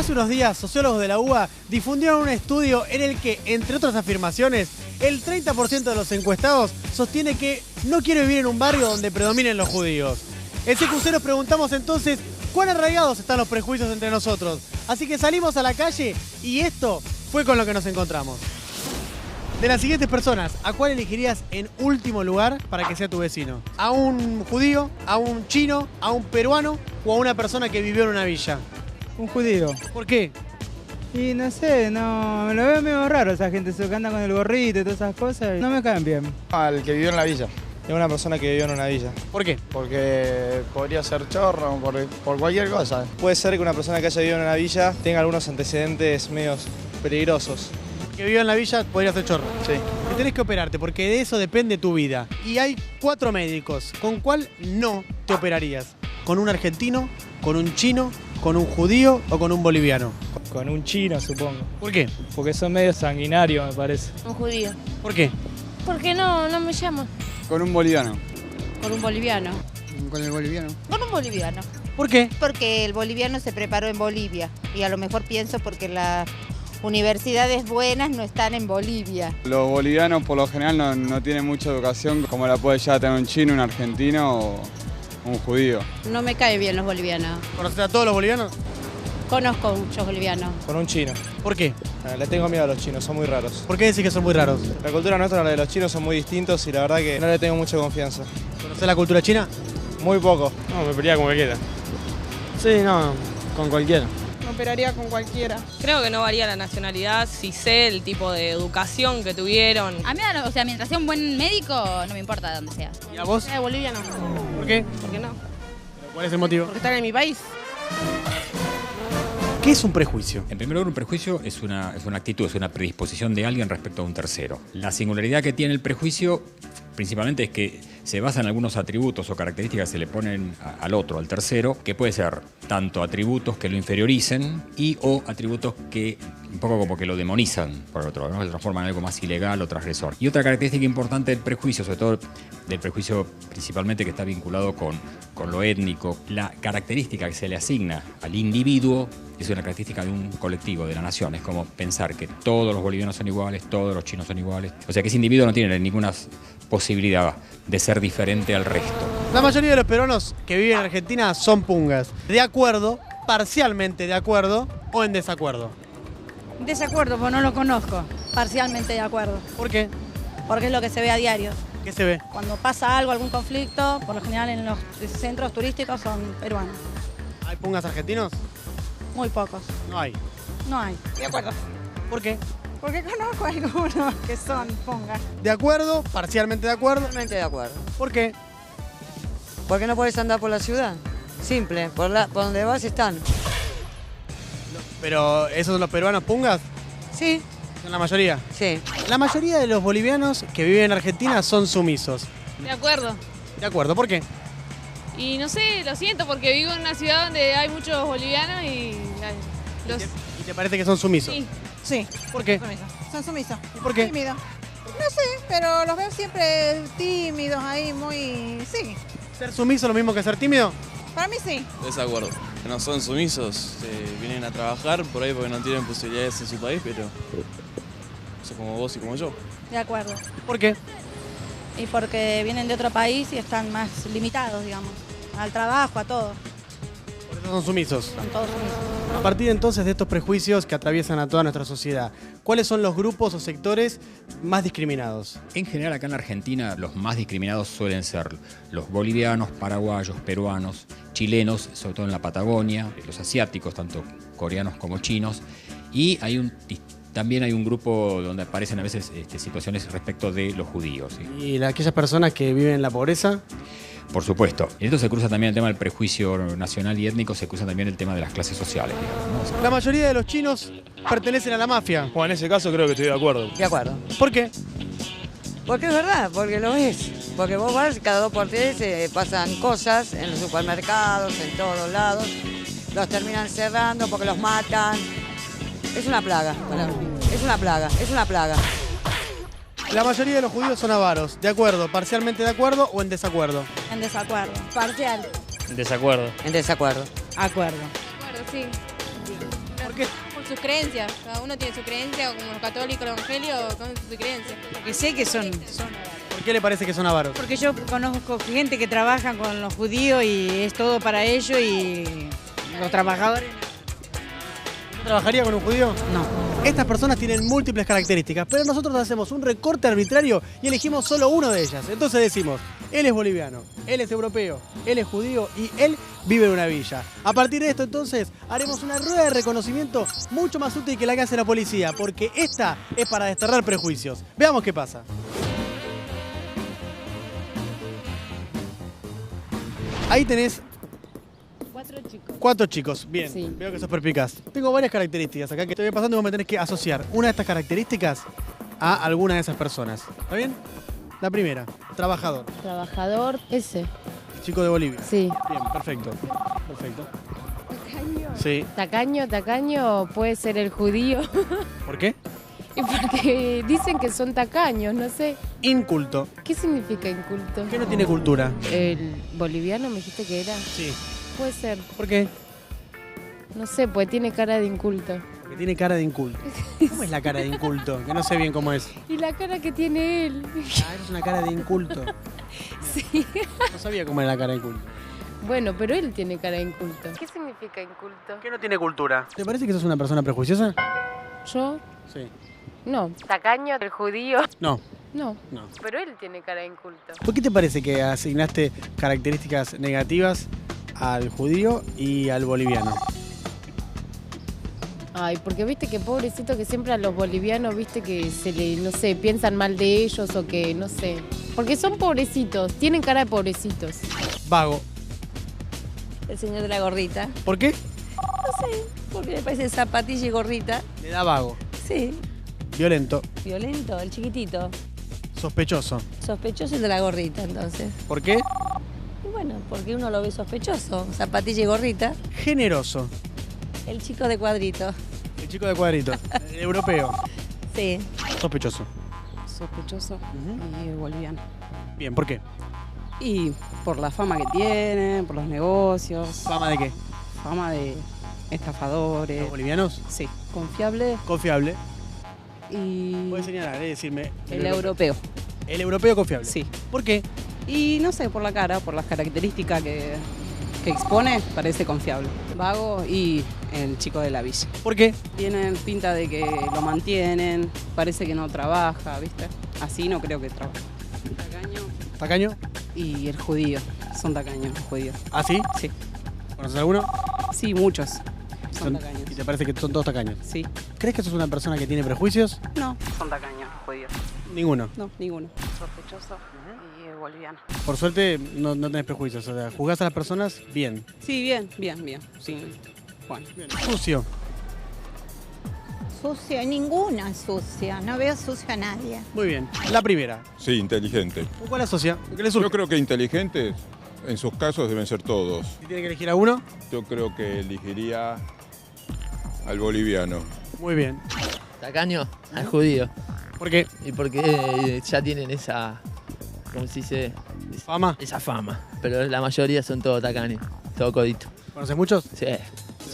Hace unos días, sociólogos de la UBA difundieron un estudio en el que, entre otras afirmaciones, el 30% de los encuestados sostiene que no quiere vivir en un barrio donde predominen los judíos. En CQC nos preguntamos entonces cuán arraigados están los prejuicios entre nosotros. Así que salimos a la calle y esto fue con lo que nos encontramos. De las siguientes personas, ¿a cuál elegirías en último lugar para que sea tu vecino? ¿A un judío, a un chino, a un peruano o a una persona que vivió en una villa? Un judío. ¿Por qué? Y no sé, no, me lo veo medio raro esa gente, que anda con el gorrito y todas esas cosas. No me caen bien. Al que vivió en la villa. Es una persona que vivió en una villa. ¿Por qué? Porque podría ser chorro, por cualquier cosa. Puede ser que una persona que haya vivido en una villa tenga algunos antecedentes medios peligrosos. Que vivió en la villa podría ser chorro. Sí. Que tenés que operarte porque de eso depende tu vida. Y hay 4 médicos. ¿Con cuál no te operarías? ¿Con un argentino? ¿Con un chino? ¿Con un judío o con un boliviano? Con un chino, supongo. ¿Por qué? Porque son medio sanguinarios, me parece. Un judío. ¿Por qué? Porque no me llamo. Con un boliviano. Con un boliviano. Con el boliviano. Con un boliviano. ¿Por qué? Porque el boliviano se preparó en Bolivia y a lo mejor pienso porque las universidades buenas no están en Bolivia. Los bolivianos por lo general no tienen mucha educación como la puede ya tener un chino, un argentino o un judío. No me cae bien los bolivianos. ¿Conoces a todos los bolivianos? Conozco muchos bolivianos. Con un chino. ¿Por qué? Le tengo miedo a los chinos, son muy raros. ¿Por qué decís que son muy raros? La cultura nuestra y la de los chinos son muy distintos y la verdad que no le tengo mucha confianza. ¿Conocés la cultura china? Muy poco. No, me pelearía con cualquiera. Sí, no, con cualquiera. Me operaría con cualquiera. Creo que no varía la nacionalidad si sé el tipo de educación que tuvieron. A mí, o sea, mientras sea un buen médico, no me importa de dónde sea. ¿Y a vos? Boliviano. ¿Por qué? ¿Por qué no? ¿Cuál es el motivo? Porque están en mi país. ¿Qué es un prejuicio? En primer lugar, un prejuicio es una actitud, es una predisposición de alguien respecto a un tercero. La singularidad que tiene el prejuicio principalmente es que se basa en algunos atributos o características que se le ponen al otro, al tercero, que puede ser tanto atributos que lo inferioricen y o atributos que un poco como que lo demonizan por el otro, ¿no? Se transforman en algo más ilegal o transgresor. Y otra característica importante del prejuicio, sobre todo del prejuicio principalmente que está vinculado con lo étnico, la característica que se le asigna al individuo es una característica de un colectivo, de la nación. Es como pensar que todos los bolivianos son iguales, todos los chinos son iguales. O sea que ese individuo no tiene ninguna posibilidad de ser diferente al resto. La mayoría de los peruanos que viven en Argentina son pungas. ¿De acuerdo, parcialmente de acuerdo o en desacuerdo? Desacuerdo, porque no lo conozco. Parcialmente de acuerdo. ¿Por qué? Porque es lo que se ve a diario. ¿Qué se ve? Cuando pasa algo, algún conflicto, por lo general en los centros turísticos son peruanos. ¿Hay pungas argentinos? Muy pocos. No hay. No hay. De acuerdo. ¿Por qué? Porque conozco algunos que son pongas. ¿De acuerdo? ¿Parcialmente de acuerdo? Totalmente de acuerdo. ¿Por qué? ¿Por qué no puedes andar por la ciudad? Simple, por donde vas están. ¿Pero esos son los peruanos pungas? Sí, ¿Son la mayoría? sí. La mayoría de los bolivianos que viven en Argentina son sumisos. De acuerdo. ¿De acuerdo? ¿Por qué? Y no sé, lo siento porque vivo en una ciudad donde hay muchos bolivianos y los... ¿Y te parece que son sumisos? Sí. Sí. ¿Por qué? Son sumisos. ¿Y por qué? Tímidos. No sé, pero los veo siempre tímidos ahí, muy... Sí. ¿Ser sumiso es lo mismo que ser tímido? Para mí sí. Desacuerdo. No son sumisos, vienen a trabajar por ahí porque no tienen posibilidades en su país, pero son como vos y como yo. De acuerdo. ¿Por qué? Y porque vienen de otro país y están más limitados, digamos. Al trabajo, a todo. Por eso son sumisos. Son todos sumisos. A partir entonces de estos prejuicios que atraviesan a toda nuestra sociedad, ¿cuáles son los grupos o sectores más discriminados? En general, acá en la Argentina, los más discriminados suelen ser los bolivianos, paraguayos, peruanos, chilenos, sobre todo en la Patagonia, los asiáticos, tanto coreanos como chinos, y también hay un grupo donde aparecen a veces situaciones respecto de los judíos. ¿Sí? ¿Y aquellas personas que viven en la pobreza? Por supuesto. En esto se cruza también el tema del prejuicio nacional y étnico, se cruza también el tema de las clases sociales, digamos, ¿no? La mayoría de los chinos pertenecen a la mafia. Bueno, en ese caso creo que estoy de acuerdo. De acuerdo. ¿Por qué? Porque es verdad, porque lo ves. Porque vos vas, cada 2 por 3 pasan cosas en los supermercados, en todos lados. Los terminan cerrando porque los matan. Es una plaga. Es una plaga, es una plaga. La mayoría de los judíos son avaros. ¿De acuerdo? ¿Parcialmente de acuerdo o en desacuerdo? En desacuerdo. Parcial. En desacuerdo. En desacuerdo. Acuerdo. Bueno, sí. ¿Por qué? Por sus creencias. Cada uno tiene su creencia, como los católicos, los evangelios, con su creencia. Porque sé que son ¿Por qué le parece que son avaros? porque yo conozco gente que trabaja con los judíos y es todo para ellos y los trabajadores. ¿No trabajaría con un judío? No. Estas personas tienen múltiples características, pero nosotros hacemos un recorte arbitrario y elegimos solo una de ellas. Entonces decimos, él es boliviano, él es europeo, él es judío y él vive en una villa. A partir de esto entonces haremos una rueda de reconocimiento mucho más útil que la que hace la policía, porque esta es para desterrar prejuicios. Veamos qué pasa. Ahí tenés 4 chicos, bien, Sí. veo que sos perspicaz. Tengo varias características acá que te voy pasando y vos me tenés que asociar una de estas características a alguna de esas personas. ¿Está bien? La primera, trabajador, Trabajador, ese. chico de Bolivia. Sí. Bien, perfecto. Perfecto. Sí. Tacaño puede ser el judío. ¿Por qué? Y porque dicen que son tacaños, no sé. Inculto. ¿Qué significa inculto? ¿Qué no tiene cultura? ¿El boliviano me dijiste que era? Sí. Puede ser. ¿Por qué? No sé, pues tiene cara de inculto. Que tiene cara de inculto. ¿Cómo es la cara de inculto? Que no sé bien cómo es. Y la cara que tiene él. Ah, es una cara de inculto. Sí. No sabía cómo era la cara de inculto. Bueno, pero él tiene cara de inculto. ¿Qué significa inculto? Que no tiene cultura. ¿Te parece que sos una persona prejuiciosa? ¿Yo? Sí. No. ¿Tacaño el judío? No. No. No. Pero él tiene cara de inculto. ¿Por qué te parece que asignaste características negativas al judío y al boliviano? Ay, porque viste que pobrecito que siempre a los bolivianos, viste que se le, no sé, piensan mal de ellos o que, no sé. Porque son pobrecitos, tienen cara de pobrecitos. Vago. El señor de la gorrita. ¿Por qué? No sé, porque le parece zapatilla y gorrita. Le da vago. Sí, Violento. violento, el chiquitito. Sospechoso. Sospechoso el de la gorrita, entonces. ¿Por qué? Y bueno, porque uno lo ve sospechoso. Zapatilla y gorrita. Generoso. El chico de cuadrito. El chico de cuadrito. El europeo. Sí. Sospechoso. Sospechoso y boliviano. Bien, ¿por qué? Y por la fama que tiene, por los negocios. ¿Fama de qué? Fama de estafadores. ¿Los bolivianos? Sí. Confiable Confiable. y Puedes señalar, decirme. el europeo. El europeo confiable. Sí. ¿Por qué? Y no sé, por la cara, por las características que expone, parece confiable. Vago y el chico de la villa. ¿Por qué? Tienen pinta de que lo mantienen, parece que no trabaja, ¿viste? Así no creo que trabaje. Tacaño ¿Tacaño? y el judío. Son tacaños los judíos. ¿Ah, sí? Sí. ¿Conoces alguno? Sí, muchos. Son tacaños. ¿Y te parece que son todos tacaños? Sí. ¿Crees que sos una persona que tiene prejuicios? No, son tacaños los judíos. Ninguno. No, ninguno. Sospechoso y boliviano. Por suerte no tenés prejuicios, o sea, juzgás a las personas bien. Sí, bien. Sí. Bueno. Sucio. Sucio, ninguna es sucia, no veo sucio a nadie. Muy bien. La primera. Sí, inteligente. ¿Con cuál asocia? ¿Qué le surge? Yo creo que inteligentes, en sus casos, deben ser todos. ¿Y tiene que elegir a uno? Yo creo que elegiría al boliviano. Muy bien. Tacaño al judío. ¿Por qué? Y porque ya tienen esa, ¿cómo se dice? ¿Fama? Esa fama. Pero la mayoría son todos tacaños, todo codito. ¿Conoces muchos? Sí.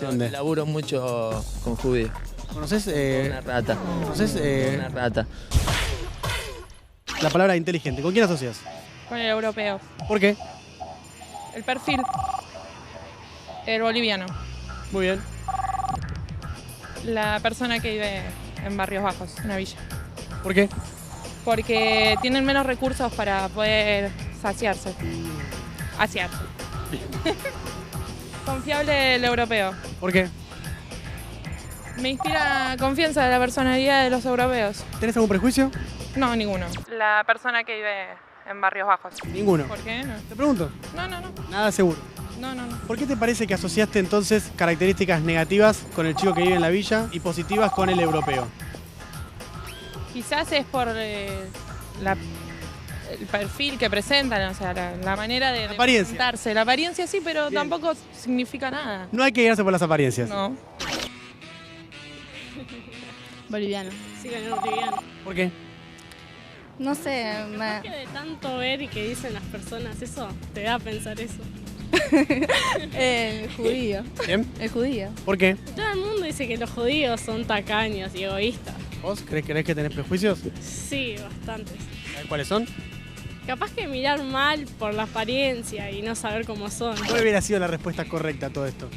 ¿Dónde? Laburo mucho con judíos. ¿Conoces? Una rata. ¿Conoces? Una rata. La palabra inteligente. ¿Con quién asocias? Con el europeo. ¿Por qué? El perfil. El boliviano. Muy bien. La persona que vive en barrios bajos, en una villa. ¿Por qué? Porque tienen menos recursos para poder saciarse. Asearse. Confiable el europeo. ¿Por qué? Me inspira confianza de la personalidad de los europeos. ¿Tenés algún prejuicio? No, ninguno. La persona que vive en barrios bajos. Ninguno. ¿Por qué? No. Te pregunto. No. Nada seguro. No. ¿Por qué te parece que asociaste entonces características negativas con el chico que vive en la villa y positivas con el europeo? Quizás es por el perfil que presentan, o sea, la manera de apariencia. presentarse. La apariencia sí, pero tampoco significa nada. No hay que guiarse por las apariencias. No. Boliviano. Sí, ganó boliviano. ¿Por qué? No sé, Que de tanto ver y que dicen las personas, eso te da a pensar eso. El judío. ¿Bien? El judío. ¿Por qué? Todo el mundo dice que los judíos son tacaños y egoístas. ¿Vos crees que tenés prejuicios? Sí, bastantes. ¿Sabés cuáles son? Capaz que mirar mal por la apariencia y no saber cómo son. ¿Cuál hubiera sido la respuesta correcta a todo esto?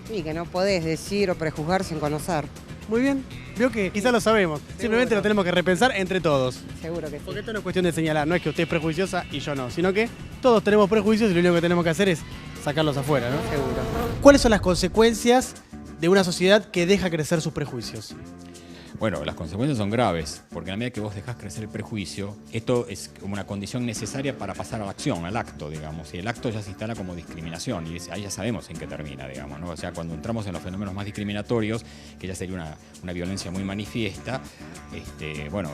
Sí, que no podés decir o prejuzgar sin conocer. Muy bien. Vio que quizás lo sabemos. Simplemente lo tenemos que repensar entre todos. Seguro que sí. Porque esto no es cuestión de señalar. No es que usted es prejuiciosa y yo no. Sino que todos tenemos prejuicios y lo único que tenemos que hacer es sacarlos afuera, ¿no? Seguro. ¿Cuáles son las consecuencias de una sociedad que deja crecer sus prejuicios? Bueno, las consecuencias son graves, porque a la medida que vos dejás crecer el prejuicio, esto es como una condición necesaria para pasar a la acción, al acto, digamos, y el acto ya se instala como discriminación, y ahí ya sabemos en qué termina, digamos, ¿no? O sea, cuando entramos en los fenómenos más discriminatorios, que ya sería una violencia muy manifiesta, bueno,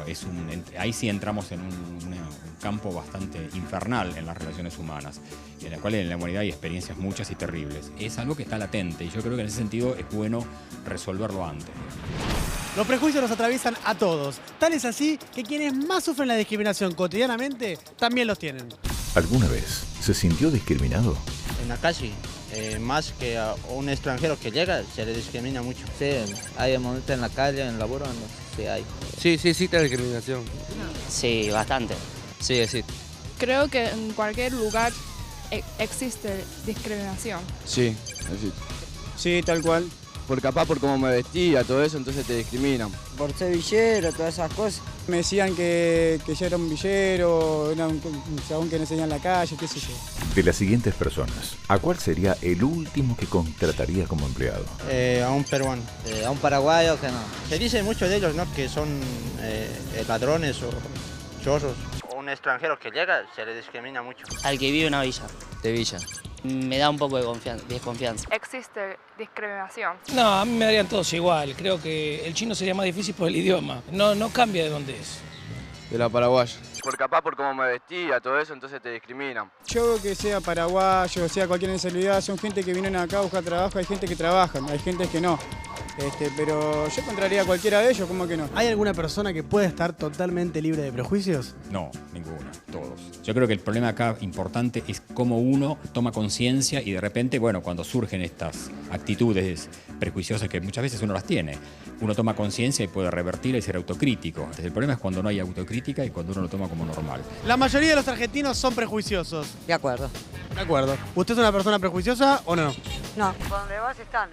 ahí sí entramos en un campo bastante infernal en las relaciones humanas, en la cual en la humanidad hay experiencias muchas y terribles. Es algo que está latente, y yo creo que en ese sentido es bueno resolverlo antes. Los prejuicios nos atraviesan a todos. Tal es así que quienes más sufren la discriminación cotidianamente también los tienen. ¿Alguna vez se sintió discriminado? En la calle, más que a un extranjero que llega, se le discrimina mucho. Sí, hay momentos en la calle, en el laburo, sí hay. Sí, existe la discriminación. Sí, bastante. Sí, existe. Creo que en cualquier lugar existe discriminación. Sí, existe. Sí, tal cual. Por capaz por cómo me vestía, todo eso, entonces te discriminan. Por ser villero, todas esas cosas. Me decían que yo era un villero, era un chabón que no enseñaba en la calle, qué sé yo. De las siguientes personas, ¿a cuál sería el último que contrataría como empleado? A un peruano. A un paraguayo que no. Se dice mucho de ellos, ¿no? Que son ladrones o chorros. Un extranjero que llega, se le discrimina mucho. Al que vive en una villa. De villa. Me da un poco de desconfianza. Existe discriminación. No, a mí me darían todos igual. Creo que el chino sería más difícil por el idioma. No cambia de dónde es. De la paraguaya. Por capaz por cómo me vestía, todo eso, entonces te discriminan. Yo que sea paraguayo, sea cualquier nacionalidad, son gente que vienen acá a buscar trabajo, hay gente que trabaja, hay gente que no. Pero yo encontraría a cualquiera de ellos, ¿cómo que no? ¿Hay alguna persona que puede estar totalmente libre de prejuicios? No, ninguna, todos. Yo creo que el problema acá importante es cómo uno toma conciencia y de repente, bueno, cuando surgen estas actitudes prejuiciosas que muchas veces uno las tiene, uno toma conciencia y puede revertirla y ser autocrítico. Entonces, el problema es cuando no hay autocrítica y cuando uno lo toma como normal. La mayoría de los argentinos son prejuiciosos. De acuerdo. De acuerdo. ¿Usted es una persona prejuiciosa o no? No. Por donde vas están.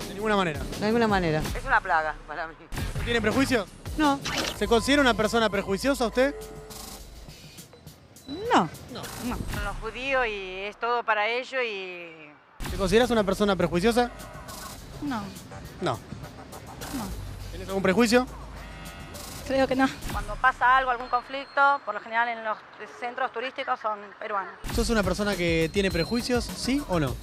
De ninguna manera. De ninguna manera. Es una plaga para mí. ¿No tiene prejuicios? No. ¿Se considera una persona prejuiciosa usted? No. Son los judíos y es todo para ellos y... ¿Te consideras una persona prejuiciosa? No, No. ¿Tienes algún prejuicio? creo que no. Cuando pasa algo, algún conflicto, por lo general en los centros turísticos son peruanos. ¿Sos una persona que tiene prejuicios, sí o no?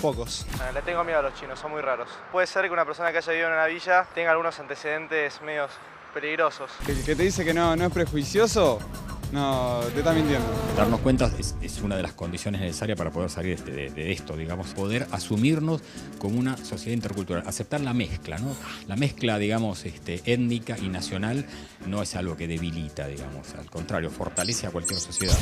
Pocos. Le tengo miedo a los chinos, son muy raros. Puede ser que una persona que haya vivido en una villa tenga algunos antecedentes medios peligrosos. El que te dice que no es prejuicioso, no, te está mintiendo. Darnos cuenta es una de las condiciones necesarias para poder salir de esto, digamos, poder asumirnos como una sociedad intercultural, aceptar la mezcla, ¿no? La mezcla, digamos, étnica y nacional no es algo que debilita, digamos, al contrario, fortalece a cualquier sociedad.